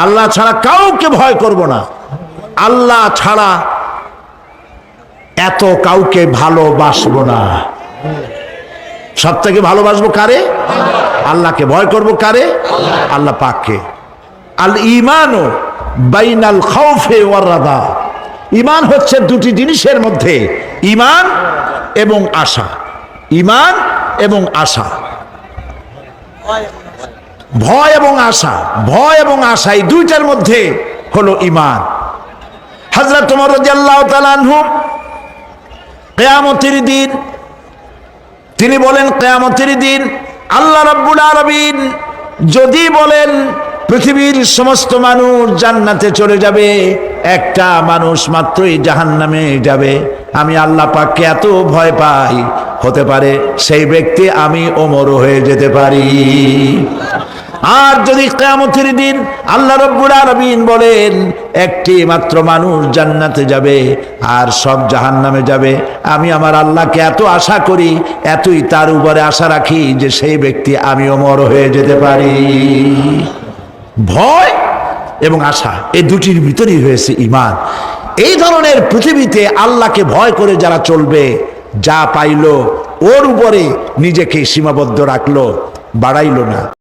আল্লাহ ছাড়া কাউকে ভয় করব না, আল্লাহ ছাড়া এত কাউকে ভালোবাসবো না। সব থেকে ভালোবাসবো কারে? আল্লাহকে। ভয় করব কারে? আল্লাহ পাককে। আল ঈমানু বাইনাল খাউফি ওয়ার রাদা। ঈমান হচ্ছে দুটি জিনিসের মধ্যে, ঈমান এবং আশা। ঈমান এবং আশা, ভয় এবং আশা, ভয় এবং আশা, এই দুইটার মধ্যে হলো ঈমান। হযরত ওমর রাদিয়াল্লাহু তাআলা আনহু কিয়ামতের দিন তিনি বলেন, কিয়ামতের দিন আল্লাহ রাব্বুল আলামিন যদি বলেন পৃথিবীর সমস্ত মানুষ জান্নাতে চলে যাবে, একটা মানুষ মাত্রই জাহান্নামে যাবে, আমি আল্লাহ পাককে এত ভয় পাই, হতে পারে সেই ব্যক্তি আমি ওমরও হয়ে যেতে পারি। আর যদি কিয়ামতের দিন আল্লাহ রাব্বুল আলামিন বলেন একটি মাত্র মানুষ জান্নাতে যাবে আর সব জাহান্নামে যাবে, আমি আমার আল্লাহকে এত আশা করি, এতই তার উপরে আশা রাখি যে সেই ব্যক্তি আমি ওমর হয়ে যেতে পারি। ভয় এবং আশা, এই দুটির ভিতরেই হয়েছে ঈমান। এই ধরনের পৃথিবীতে আল্লাহকে ভয় করে যারা চলবে, যা পাইলো ওর উপরে নিজেকে সীমাবদ্ধ রাখলো, বাড়াইলো না।